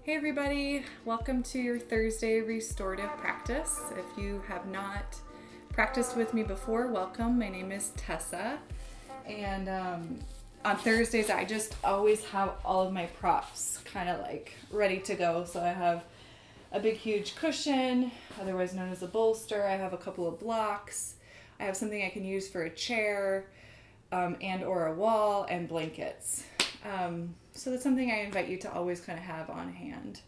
Hey everybody, welcome to your Thursday restorative practice. If you have not practiced with me before, welcome. My name is Tessa, and on Thursdays I just always have all of my props kind of like ready to go. So I have a big huge cushion, otherwise known as a bolster. I have a couple of blocks. I have something I can use for a chair and or a wall, and blankets. So that's something I invite you to always kind of have on hand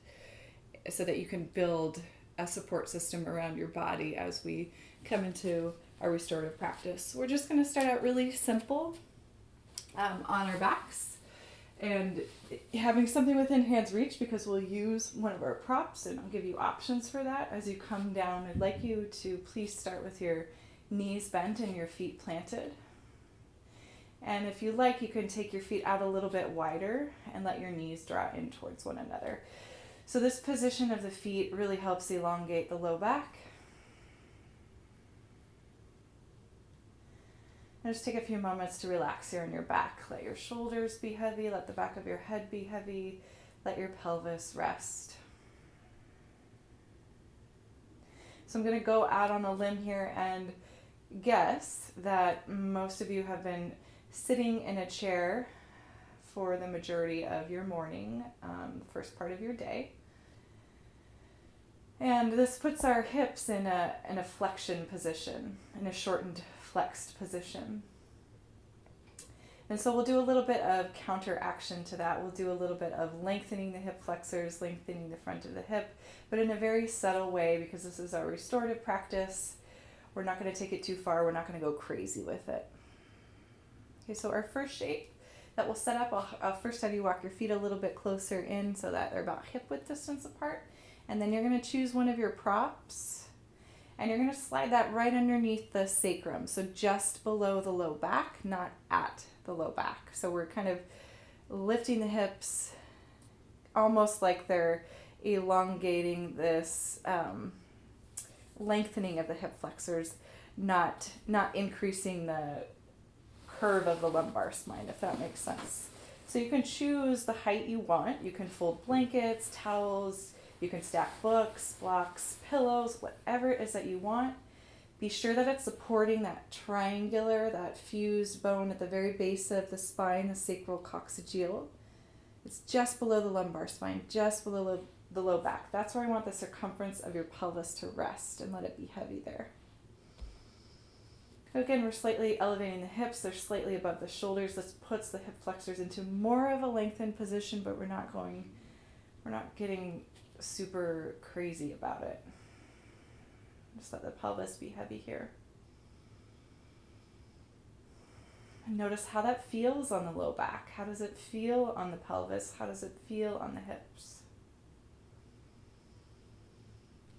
so that you can build a support system around your body as we come into our restorative practice. We're just going to start out really simple on our backs and having something within hand's reach, because we'll use one of our props, and I'll give you options for that as you come down. I'd like you to please start with your knees bent and your feet planted. And if you like, you can take your feet out a little bit wider and let your knees draw in towards one another. So this position of the feet really helps elongate the low back. And just take a few moments to relax here on your back. Let your shoulders be heavy, let the back of your head be heavy, let your pelvis rest. So I'm going to go out on a limb here and guess that most of you have been sitting in a chair for the majority of your morning, the first part of your day. And this puts our hips in a flexion position, in a shortened flexed position. And so we'll do a little bit of counteraction to that. We'll do a little bit of lengthening the hip flexors, lengthening the front of the hip, but in a very subtle way, because this is our restorative practice. We're not going to take it too far. We're not going to go crazy with it. Okay, so our first shape that we'll set up, I'll first have you walk your feet a little bit closer in so that they're about hip width distance apart. And then you're going to choose one of your props, and you're going to slide that right underneath the sacrum. So just below the low back, not at the low back. So we're kind of lifting the hips almost like they're elongating this lengthening of the hip flexors, not increasing the curve of the lumbar spine, if that makes sense. So you can choose the height you want. You can fold blankets, towels, you can stack books, blocks, pillows, whatever it is that you want. Be sure that it's supporting that triangular, that fused bone at the very base of the spine, the sacral coccygeal. It's just below the lumbar spine, just below the low back. That's where I want the circumference of your pelvis to rest, and let it be heavy there. Again, we're slightly elevating the hips. They're slightly above the shoulders. This puts the hip flexors into more of a lengthened position, but we're not getting super crazy about it. Just let the pelvis be heavy here. And notice how that feels on the low back. How does it feel on the pelvis? How does it feel on the hips?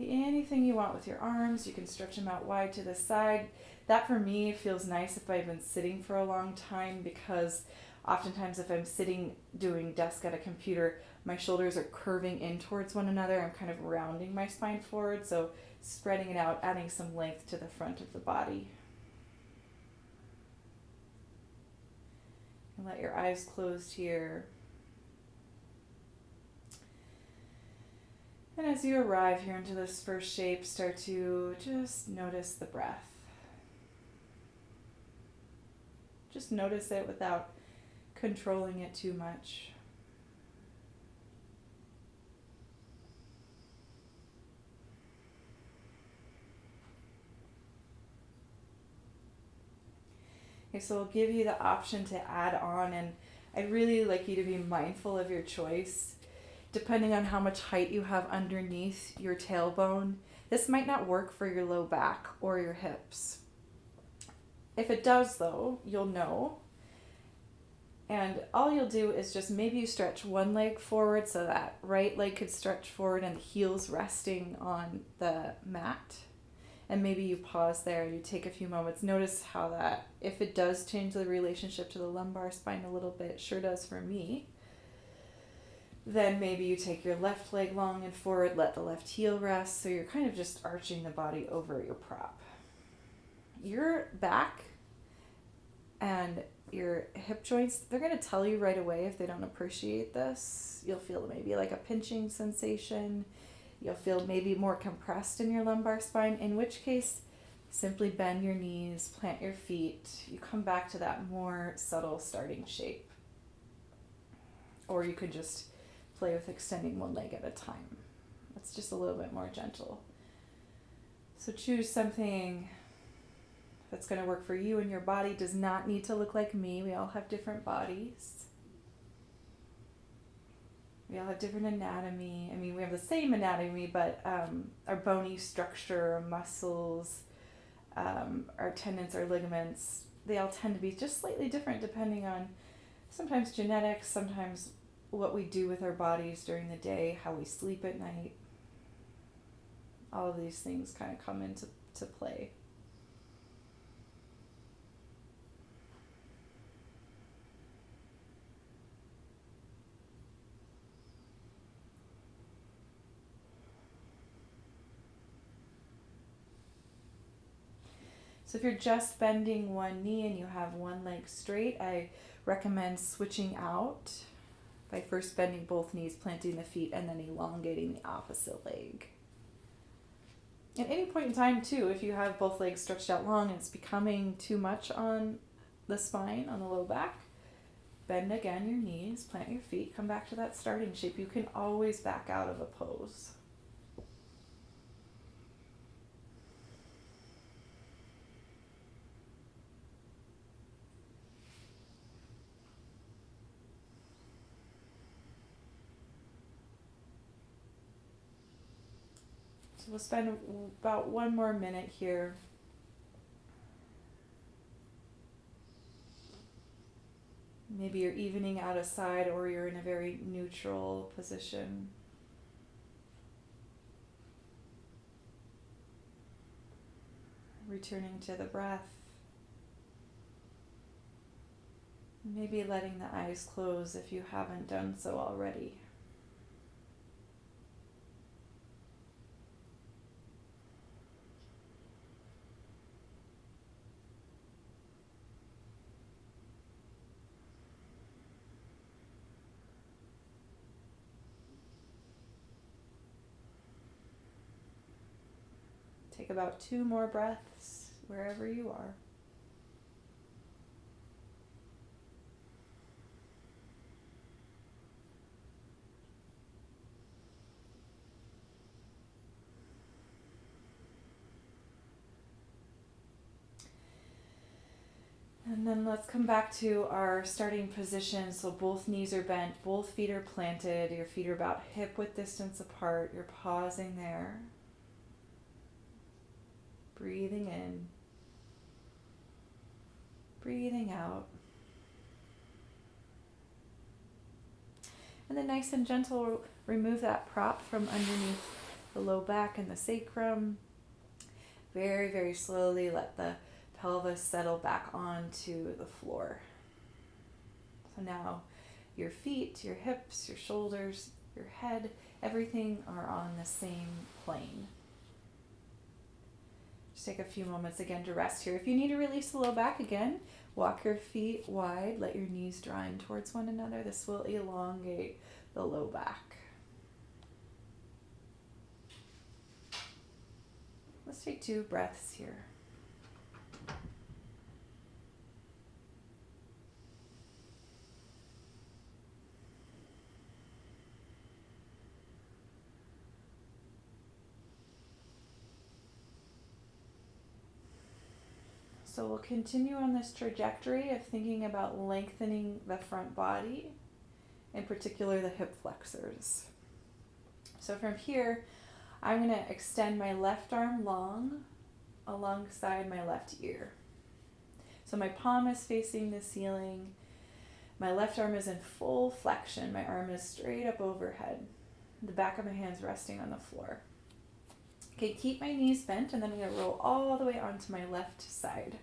Anything you want with your arms. You can stretch them out wide to the side. That for me feels nice if I've been sitting for a long time, because oftentimes if I'm sitting doing desk at a computer, my shoulders are curving in towards one another. I'm kind of rounding my spine forward, so spreading it out, adding some length to the front of the body. And let your eyes closed here. And as you arrive here into this first shape, start to just notice the breath. Just notice it without controlling it too much. Okay, so I'll give you the option to add on, and I'd really like you to be mindful of your choice. Depending on how much height you have underneath your tailbone, this might not work for your low back or your hips. If it does, though, you'll know. And all you'll do is just maybe you stretch one leg forward so that right leg could stretch forward and the heels resting on the mat. And maybe you pause there and you take a few moments. Notice how that, if it does change the relationship to the lumbar spine a little bit, it sure does for me. Then maybe you take your left leg long and forward, let the left heel rest, so you're kind of just arching the body over your prop. Your back And your hip joints, they're going to tell you right away if they don't appreciate this. You'll feel maybe like a pinching sensation. You'll feel maybe more compressed in your lumbar spine, in which case, simply bend your knees, plant your feet. You come back to that more subtle starting shape. Or you could just play with extending one leg at a time. That's just a little bit more gentle. So choose something that's going to work for you and your body. Does not need to look like me. We all have different bodies. We all have different anatomy. I mean, we have the same anatomy, but our bony structure, our muscles, our tendons, our ligaments, they all tend to be just slightly different depending on sometimes genetics, sometimes what we do with our bodies during the day, how we sleep at night. All of these things kind of come into play. So if you're just bending one knee and you have one leg straight, I recommend switching out by first bending both knees, planting the feet, and then elongating the opposite leg. At any point in time, too, if you have both legs stretched out long and it's becoming too much on the spine, on the low back, bend again your knees, plant your feet, come back to that starting shape. You can always back out of a pose. So we'll spend about 1 more minute here. Maybe you're evening out a side or you're in a very neutral position. Returning to the breath. Maybe letting the eyes close if you haven't done so already. Take about 2 more breaths wherever you are. And then let's come back to our starting position. So both knees are bent, both feet are planted, your feet are about hip width distance apart. You're pausing there. Breathing in, breathing out. And then nice and gentle, remove that prop from underneath the low back and the sacrum. Very, very slowly let the pelvis settle back onto the floor. So now your feet, your hips, your shoulders, your head, everything are on the same plane. Just take a few moments again to rest here. If you need to release the low back again, walk your feet wide, let your knees draw in towards one another. This will elongate the low back. Let's take 2 breaths here. So we'll continue on this trajectory of thinking about lengthening the front body, in particular the hip flexors. So from here, I'm going to extend my left arm long alongside my left ear. So my palm is facing the ceiling. My left arm is in full flexion. My arm is straight up overhead. The back of my hand's resting on the floor. Okay, keep my knees bent, and then I'm going to roll all the way onto my left side.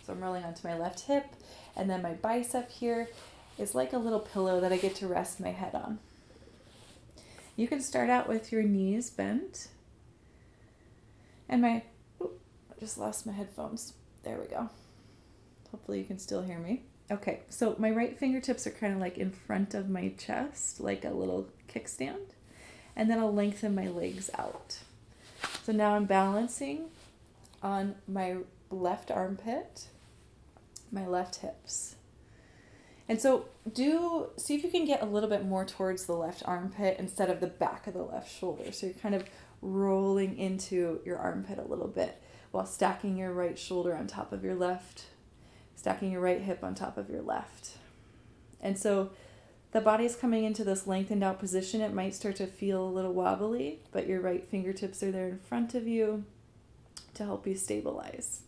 So I'm rolling onto my left hip, and then my bicep here is like a little pillow that I get to rest my head on. You can start out with your knees bent. And I just lost my headphones. There we go. Hopefully you can still hear me. Okay, so my right fingertips are kind of like in front of my chest, like a little kickstand. And then I'll lengthen my legs out. So now I'm balancing on my left armpit, my left hips. And so see if you can get a little bit more towards the left armpit instead of the back of the left shoulder. So you're kind of rolling into your armpit a little bit while stacking your right shoulder on top of your left, stacking your right hip on top of your left. And so the body's coming into this lengthened out position. It might start to feel a little wobbly, but your right fingertips are there in front of you to help you stabilize.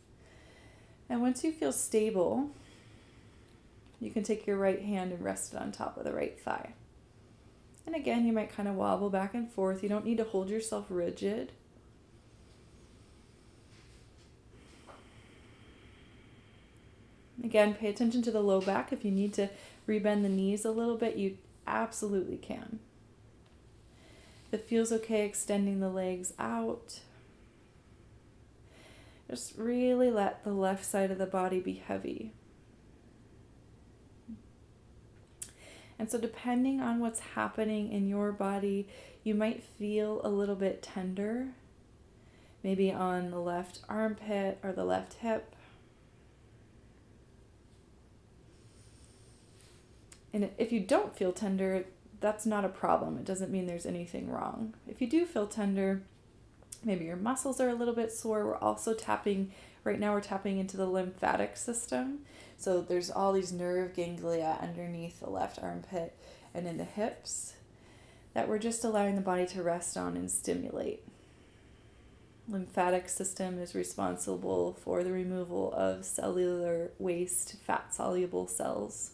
And once you feel stable, you can take your right hand and rest it on top of the right thigh. And again, you might kind of wobble back and forth. You don't need to hold yourself rigid. Again, pay attention to the low back. If you need to rebend the knees a little bit, you absolutely can. If it feels okay extending the legs out, just really let the left side of the body be heavy. And so depending on what's happening in your body, you might feel a little bit tender, maybe on the left armpit or the left hip. And if you don't feel tender, that's not a problem. It doesn't mean there's anything wrong. If you do feel tender, maybe your muscles are a little bit sore. We're also right now we're tapping into the lymphatic system. So there's all these nerve ganglia underneath the left armpit and in the hips that we're just allowing the body to rest on and stimulate. Lymphatic system is responsible for the removal of cellular waste, fat-soluble cells.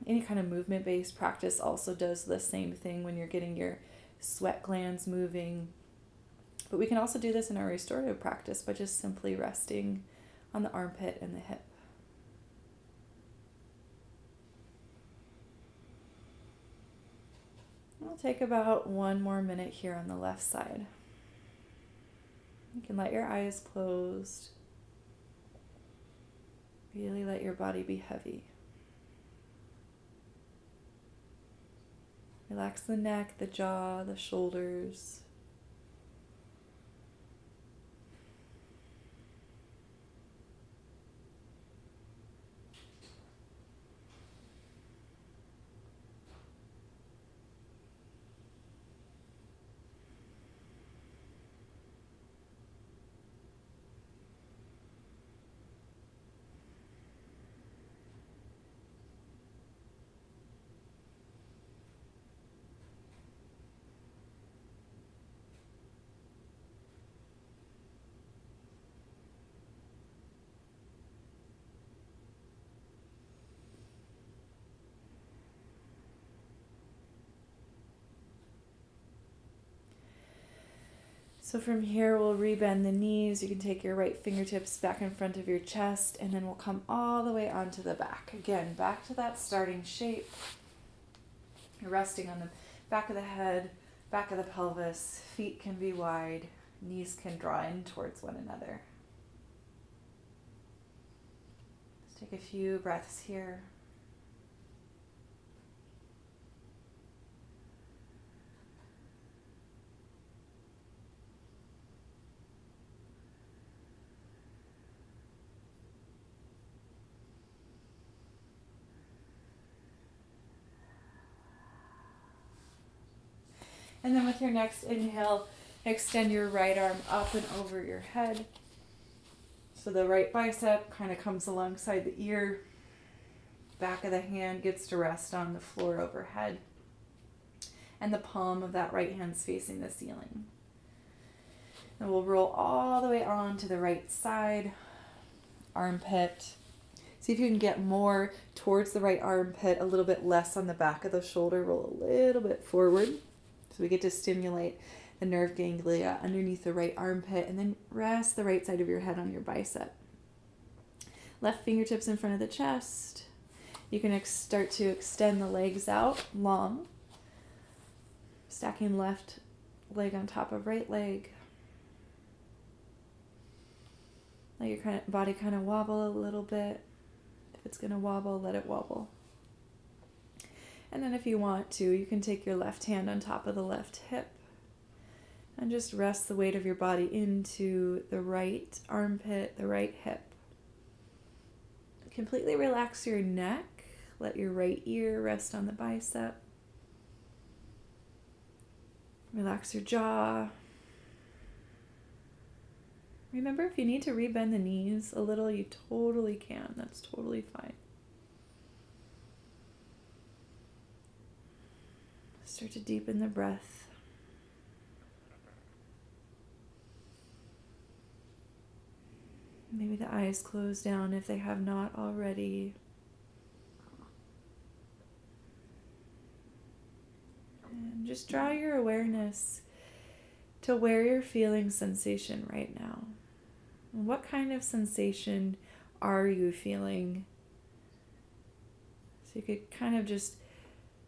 Any kind of movement-based practice also does the same thing when you're getting your sweat glands moving. But we can also do this in our restorative practice by just simply resting on the armpit and the hip. We'll take about 1 more minute here on the left side. You can let your eyes closed. Really let your body be heavy. Relax the neck, the jaw, the shoulders. So from here, we'll rebend the knees. You can take your right fingertips back in front of your chest, and then we'll come all the way onto the back. Again, back to that starting shape. You're resting on the back of the head, back of the pelvis. Feet can be wide. Knees can draw in towards one another. Let's take a few breaths here. And then with your next inhale, extend your right arm up and over your head. So the right bicep kind of comes alongside the ear. Back of the hand gets to rest on the floor overhead. And the palm of that right hand's facing the ceiling. And we'll roll all the way on to the right side, armpit. See if you can get more towards the right armpit, a little bit less on the back of the shoulder. Roll a little bit forward. So we get to stimulate the nerve ganglia underneath the right armpit, and then rest the right side of your head on your bicep. Left fingertips in front of the chest. You can start to extend the legs out long. Stacking left leg on top of right leg. Let your body kind of wobble a little bit. If it's going to wobble, let it wobble. And then if you want to, you can take your left hand on top of the left hip and just rest the weight of your body into the right armpit, the right hip. Completely relax your neck. Let your right ear rest on the bicep. Relax your jaw. Remember, if you need to rebend the knees a little, you totally can. That's totally fine. Start to deepen the breath. Maybe the eyes close down if they have not already. And just draw your awareness to where you're feeling sensation right now. What kind of sensation are you feeling? So you could kind of just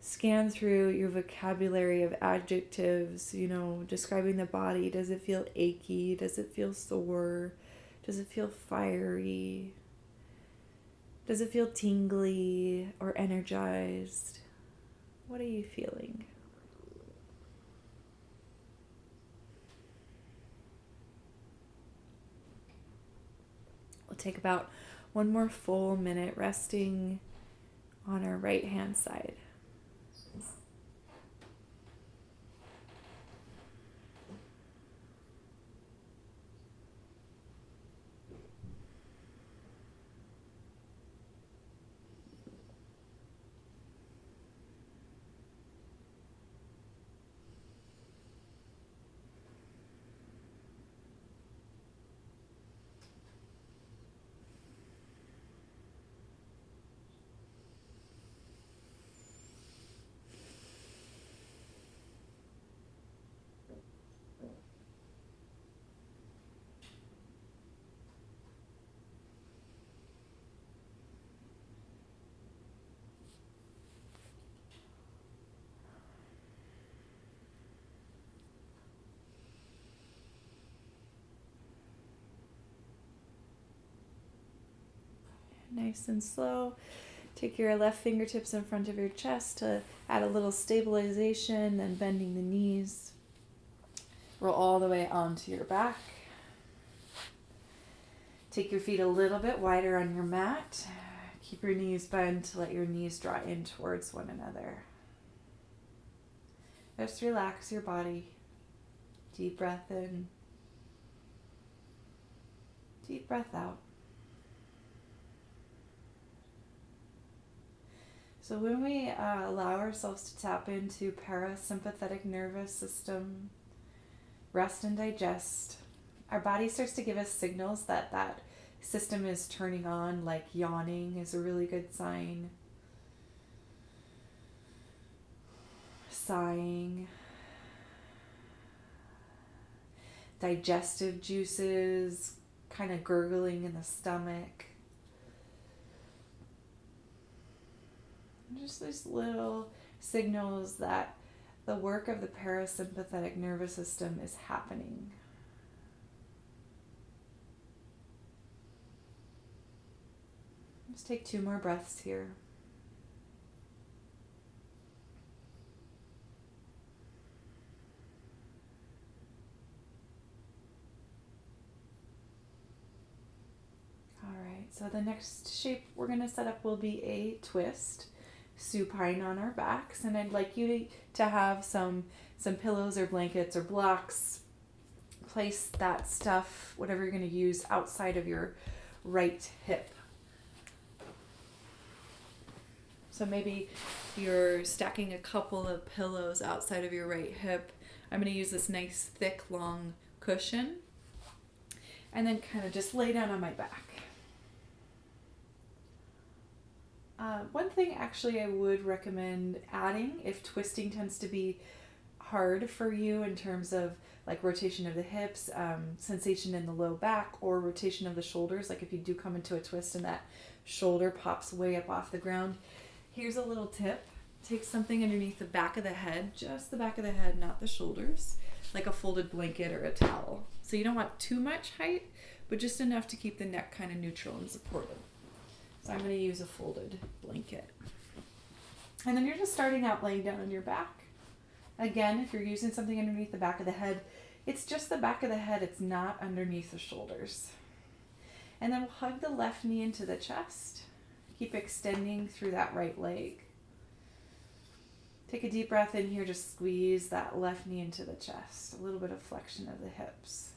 scan through your vocabulary of adjectives, describing the body. Does it feel achy? Does it feel sore? Does it feel fiery? Does it feel tingly or energized? What are you feeling? We'll take about one more full minute resting on our right hand side. Nice and slow. Take your left fingertips in front of your chest to add a little stabilization, then bending the knees. Roll all the way onto your back. Take your feet a little bit wider on your mat. Keep your knees bent to let your knees draw in towards one another. Just relax your body. Deep breath in. Deep breath out. So when we allow ourselves to tap into parasympathetic nervous system, rest and digest, our body starts to give us signals that system is turning on, like yawning is a really good sign. Sighing. Digestive juices, kind of gurgling in the stomach. Just these little signals that the work of the parasympathetic nervous system is happening. Just take 2 more breaths here. All right, so the next shape we're going to set up will be a twist. Supine on our backs, and I'd like you to have some pillows or blankets or blocks. Place that stuff, whatever you're going to use, outside of your right hip. So maybe you're stacking a couple of pillows outside of your right hip. I'm going to use this nice thick long cushion and then kind of just lay down on my back. One thing actually I would recommend adding, if twisting tends to be hard for you in terms of like rotation of the hips, sensation in the low back, or rotation of the shoulders, like if you do come into a twist and that shoulder pops way up off the ground, here's a little tip. Take something underneath the back of the head, just the back of the head, not the shoulders, like a folded blanket or a towel. So you don't want too much height, but just enough to keep the neck kind of neutral and supported. So I'm going to use a folded blanket. And then you're just starting out laying down on your back. Again, if you're using something underneath the back of the head, it's just the back of the head. It's not underneath the shoulders. And then we'll hug the left knee into the chest. Keep extending through that right leg. Take a deep breath in here. Just squeeze that left knee into the chest. A little bit of flexion of the hips.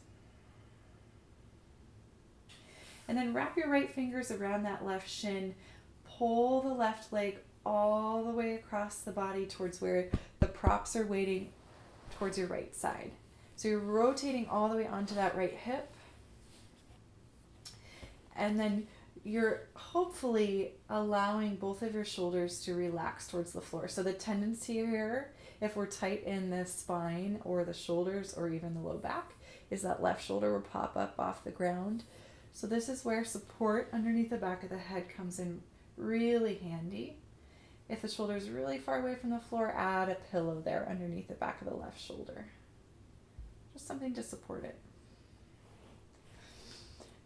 And then wrap your right fingers around that left shin. Pull the left leg all the way across the body towards where the props are waiting towards your right side. So you're rotating all the way onto that right hip. And then you're hopefully allowing both of your shoulders to relax towards the floor. So the tendency here, if we're tight in the spine or the shoulders or even the low back, is that left shoulder will pop up off the ground. So this is where support underneath the back of the head comes in really handy. If the shoulder is really far away from the floor, add a pillow there underneath the back of the left shoulder. Just something to support it.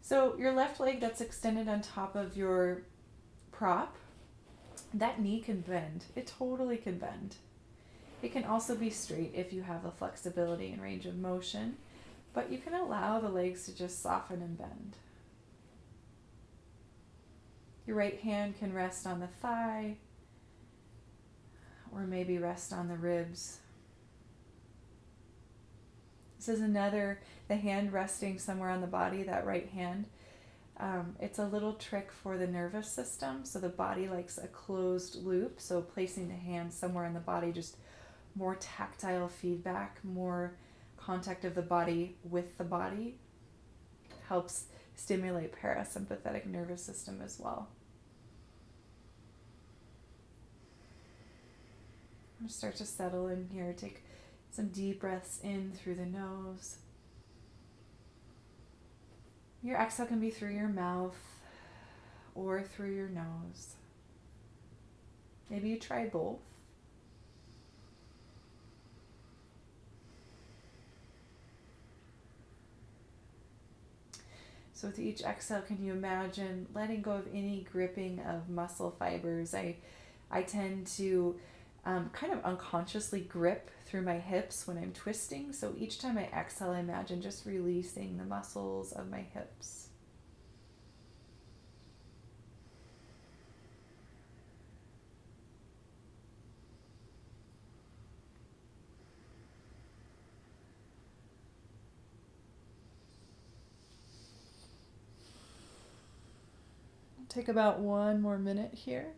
So your left leg that's extended on top of your prop, that knee can bend. It totally can bend. It can also be straight if you have the flexibility and range of motion, but you can allow the legs to just soften and bend. Your right hand can rest on the thigh, or maybe rest on the ribs. This is another, the hand resting somewhere on the body, that right hand. It's a little trick for the nervous system. So the body likes a closed loop. So placing the hand somewhere on the body, just more tactile feedback, more contact of the body with the body, helps stimulate parasympathetic nervous system as well. Start to settle in here. Take some deep breaths in through the nose. Your exhale can be through your mouth or through your nose. Maybe you try both. So with each exhale, can you imagine letting go of any gripping of muscle fibers? I tend to kind of unconsciously grip through my hips when I'm twisting. So each time I exhale, I imagine just releasing the muscles of my hips. Take about 1 more minute here.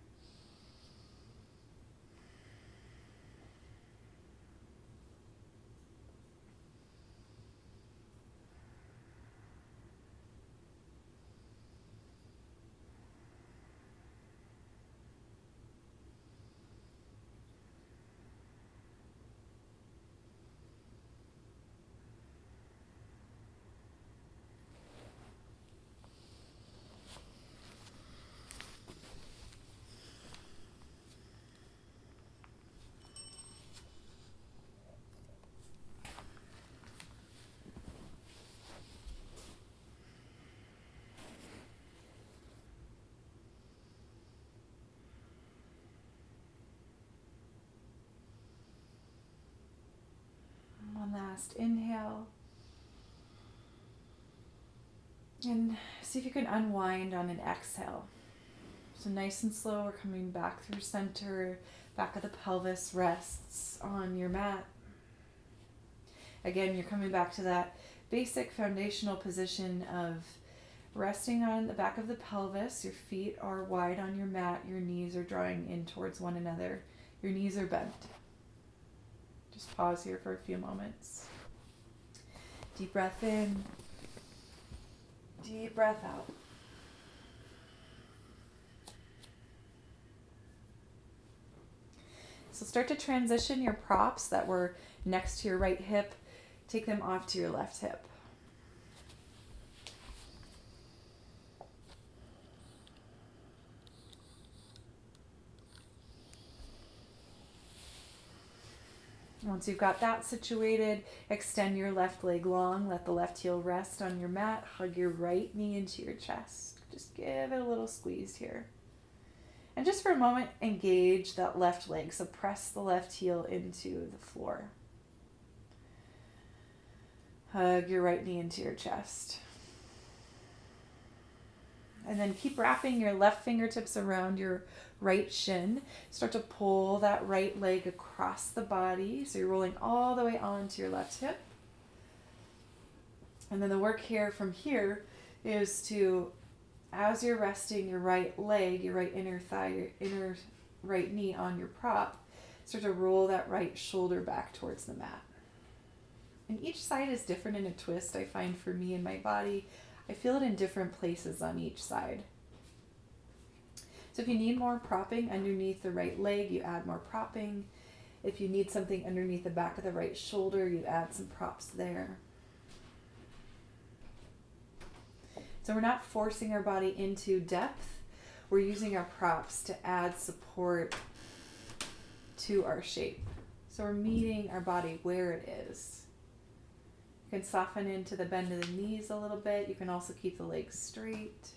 One last inhale. And see if you can unwind on an exhale. So nice and slow, we're coming back through center. Back of the pelvis rests on your mat. Again, you're coming back to that basic foundational position of resting on the back of the pelvis. Your feet are wide on your mat. Your knees are drawing in towards one another. Your knees are bent. Just pause here for a few moments. Deep breath in. Deep breath out. So start to transition your props that were next to your right hip. Take them off to your left hip. Once you've got that situated, extend your left leg long. Let the left heel rest on your mat. Hug your right knee into your chest. Just give it a little squeeze here. And just for a moment, engage that left leg. So press the left heel into the floor. Hug your right knee into your chest. And then keep wrapping your left fingertips around your right shin. Start to pull that right leg across the body. So you're rolling all the way onto your left hip. And then the work here from here is to, as you're resting your right leg, your right inner thigh, your inner right knee on your prop, start to roll that right shoulder back towards the mat. And each side is different in a twist, I find, for me and my body. I feel it in different places on each side. So if you need more propping underneath the right leg, you add more propping. If you need something underneath the back of the right shoulder, you add some props there. So we're not forcing our body into depth. We're using our props to add support to our shape. So we're meeting our body where it is. You can soften into the bend of the knees a little bit. You can also keep the legs straight.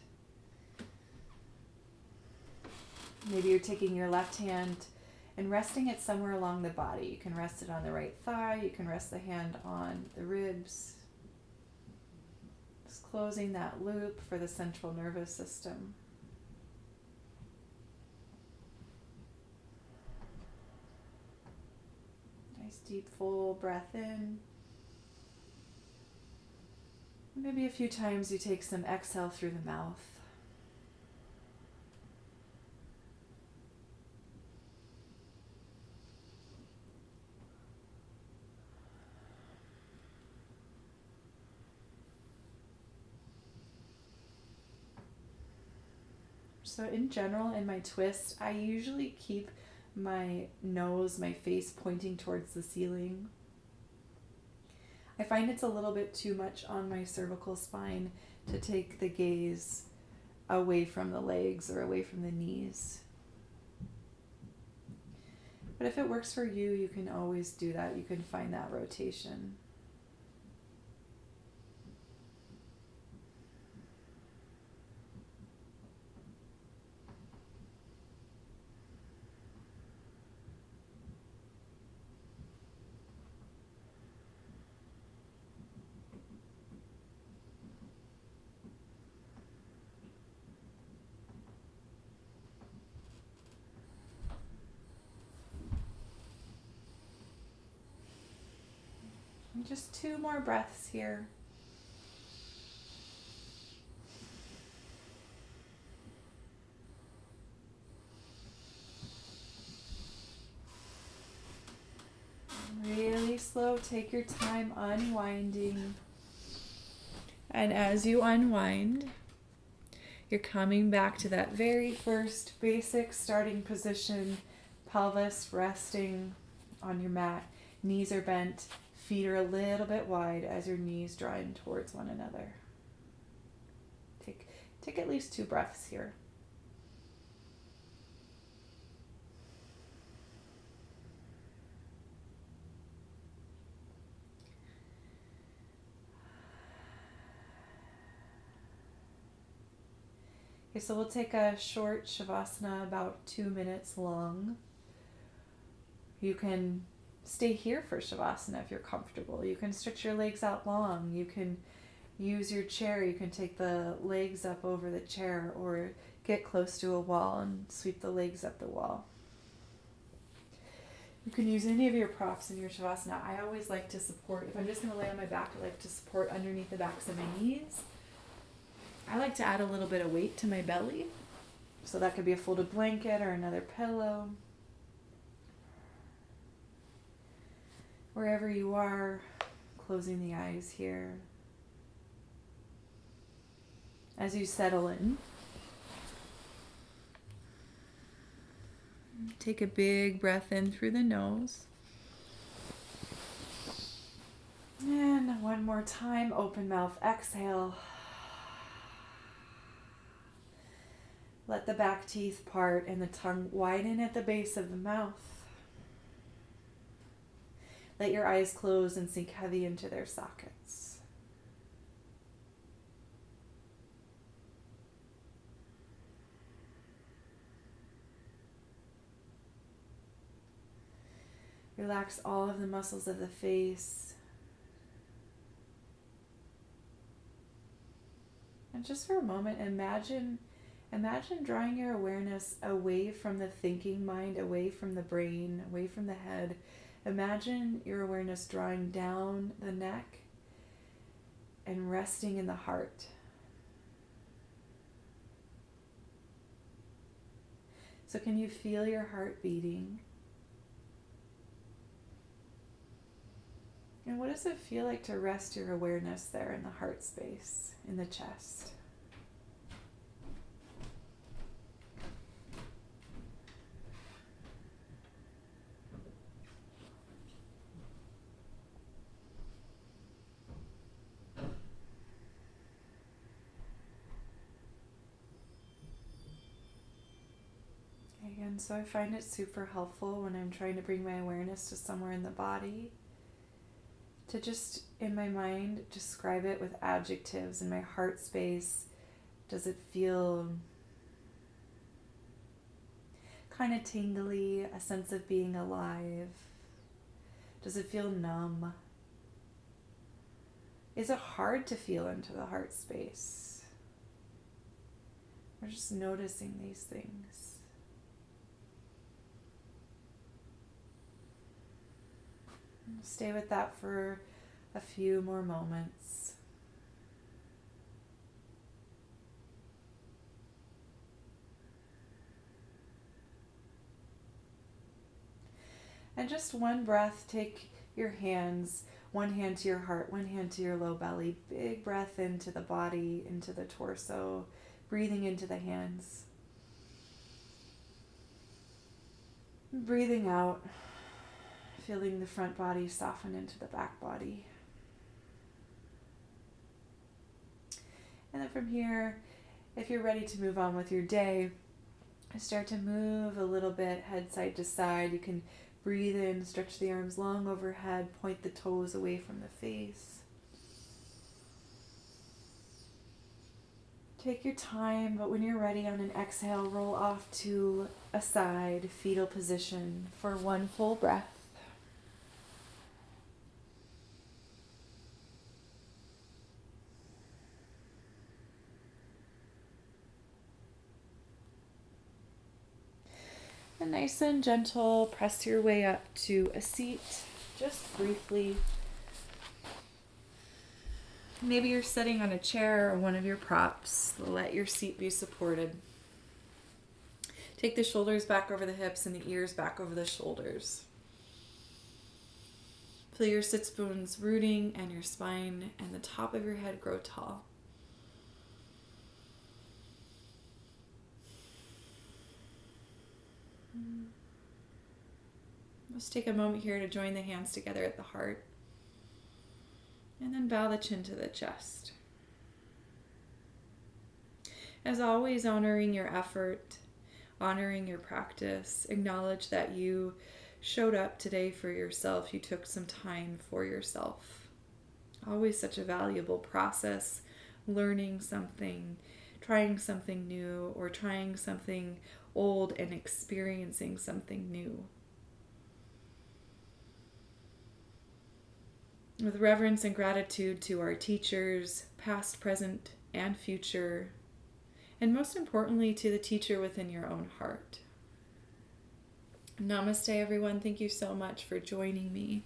Maybe you're taking your left hand and resting it somewhere along the body. You can rest it on the right thigh. You can rest the hand on the ribs. Just closing that loop for the central nervous system. Nice deep full breath in. Maybe a few times you take some exhale through the mouth. So in general, in my twist, I usually keep my nose, my face pointing towards the ceiling. I find it's a little bit too much on my cervical spine to take the gaze away from the legs or away from the knees. But if it works for you, you can always do that. You can find that rotation. And just 2 more breaths here. Really slow, take your time unwinding. And as you unwind, you're coming back to that very first basic starting position, pelvis resting on your mat, knees are bent, feet are a little bit wide as your knees draw in towards one another. Take at least 2 breaths here. Okay, so we'll take a short Shavasana, about 2 minutes long. You can stay here for Shavasana if you're comfortable. You can stretch your legs out long. You can use your chair. You can take the legs up over the chair or get close to a wall and sweep the legs up the wall. You can use any of your props in your Shavasana. I always like to support, if I'm just going to lay on my back, I like to support underneath the backs of my knees. I like to add a little bit of weight to my belly. So that could be a folded blanket or another pillow. Wherever you are, closing the eyes here. As you settle in, take a big breath in through the nose. And one more time, open mouth, exhale. Let the back teeth part and the tongue widen at the base of the mouth. Let your eyes close and sink heavy into their sockets. Relax all of the muscles of the face. And just for a moment, imagine drawing your awareness away from the thinking mind, away from the brain, away from the head. Imagine your awareness drawing down the neck and resting in the heart. So can you feel your heart beating? And what does it feel like to rest your awareness there in the heart space, in the chest? Again, so I find it super helpful when I'm trying to bring my awareness to somewhere in the body to just, in my mind, describe it with adjectives in my heart space. Does it feel kind of tingly, a sense of being alive? Does it feel numb? Is it hard to feel into the heart space? We're just noticing these things. Stay with that for a few more moments. And just one breath, take your hands, one hand to your heart, one hand to your low belly. Big breath into the body, into the torso, breathing into the hands. Breathing out. Feeling the front body soften into the back body. And then from here, if you're ready to move on with your day, start to move a little bit, head side to side. You can breathe in, stretch the arms long overhead, point the toes away from the face. Take your time, but when you're ready on an exhale, roll off to a side, fetal position for one full breath. And nice and gentle, press your way up to a seat, just briefly. Maybe you're sitting on a chair or one of your props. Let your seat be supported. Take the shoulders back over the hips and the ears back over the shoulders. Feel your sit bones rooting and your spine and the top of your head grow tall. Let's take a moment here to join the hands together at the heart. And then bow the chin to the chest. As always, honoring your effort, honoring your practice. Acknowledge that you showed up today for yourself. You took some time for yourself. Always such a valuable process, learning something, trying something new, or trying something old and experiencing something new. With reverence and gratitude to our teachers, past, present, and future, and most importantly, to the teacher within your own heart. Namaste, everyone. Thank you so much for joining me.